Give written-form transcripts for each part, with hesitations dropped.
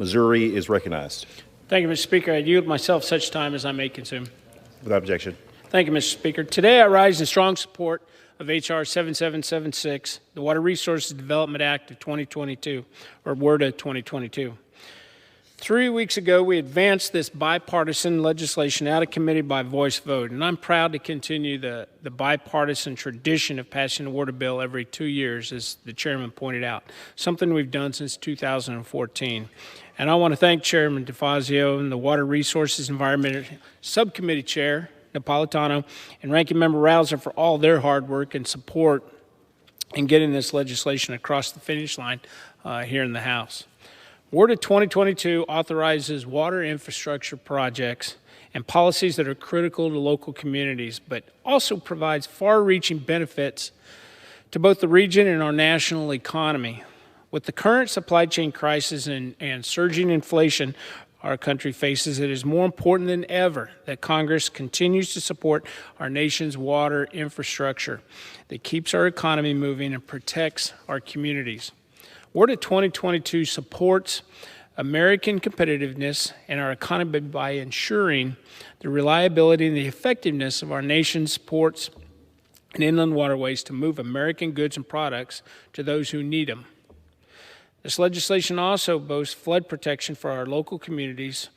Missouri is recognized. Thank you, Mr. Speaker. I yield myself such time as I may consume. Without objection. Thank you, Mr. Speaker. Today I rise in strong support of H.R. 7776, the Water Resources Development Act of 2022, or WRDA 2022. 3 weeks ago, we advanced this bipartisan legislation out of committee by voice vote, and I'm proud to continue the bipartisan tradition of passing a water bill every 2 years, as the chairman pointed out, something we've done since 2014. And I want to thank Chairman DeFazio and the Water Resources Environment Subcommittee Chair, Napolitano, and Ranking Member Rouser for all their hard work and support in getting this legislation across the finish line here in the House. WRDA 2022 authorizes water infrastructure projects and policies that are critical to local communities, but also provides far-reaching benefits to both the region and our national economy. With the current supply chain crisis and surging inflation our country faces, it is more important than ever that Congress continues to support our nation's water infrastructure that keeps our economy moving and protects our communities. WRDA 2022 supports American competitiveness and our economy by ensuring the reliability and the effectiveness of our nation's ports and inland waterways to move American goods and products to those who need them. This legislation also boasts flood protection for our local communities,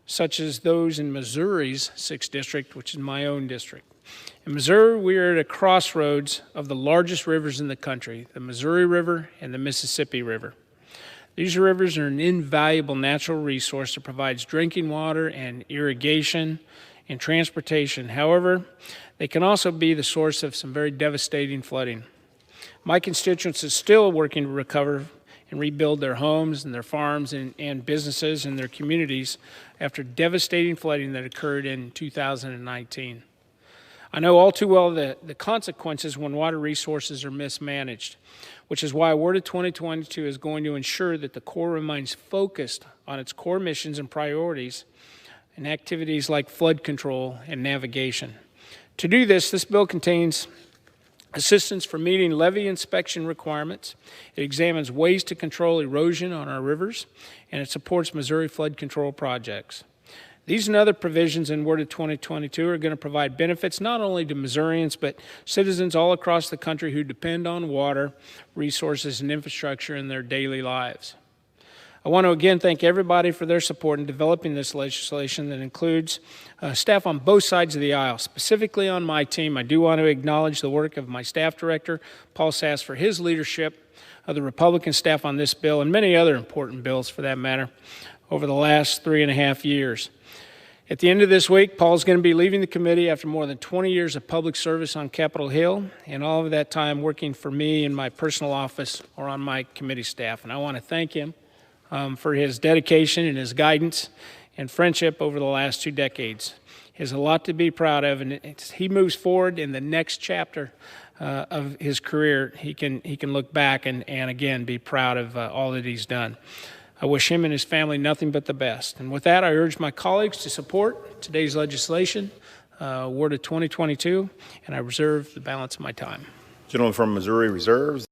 such as those in Missouri's 6th District, which is my own district. In Missouri, we are at a crossroads of the largest rivers in the country, the Missouri River and the Mississippi River. These rivers are an invaluable natural resource that provides drinking water and irrigation and transportation. However, they can also be the source of some very devastating flooding. My constituents are still working to recover and rebuild their homes and their farms and businesses and their communities after devastating flooding that occurred in 2019. I know all too well the consequences when water resources are mismanaged, which is why WRDA 2022 is going to ensure that the Corps remains focused on its core missions and priorities and activities like flood control and navigation. To do this, this bill contains assistance for meeting levee inspection requirements. It examines ways to control erosion on our rivers, and it supports Missouri flood control projects. These and other provisions in WRDA 2022 are going to provide benefits not only to Missourians, but citizens all across the country who depend on water, resources, and infrastructure in their daily lives. I want to again thank everybody for their support in developing this legislation that includes staff on both sides of the aisle. Specifically on my team, I do want to acknowledge the work of my staff director, Paul Sass, for his leadership of the Republican staff on this bill and many other important bills for that matter over the last 3.5 years. At the end of this week, Paul's going to be leaving the committee after more than 20 years of public service on Capitol Hill and all of that time working for me in my personal office or on my committee staff. And I want to thank him for his dedication and his guidance and friendship over the last 2 decades. He has a lot to be proud of, and he moves forward in the next chapter of his career. He can look back and again be proud of all that he's done. I wish him and his family nothing but the best. And with that, I urge my colleagues to support today's legislation, WRDA 2022, and I reserve the balance of my time. Gentleman from Missouri reserves.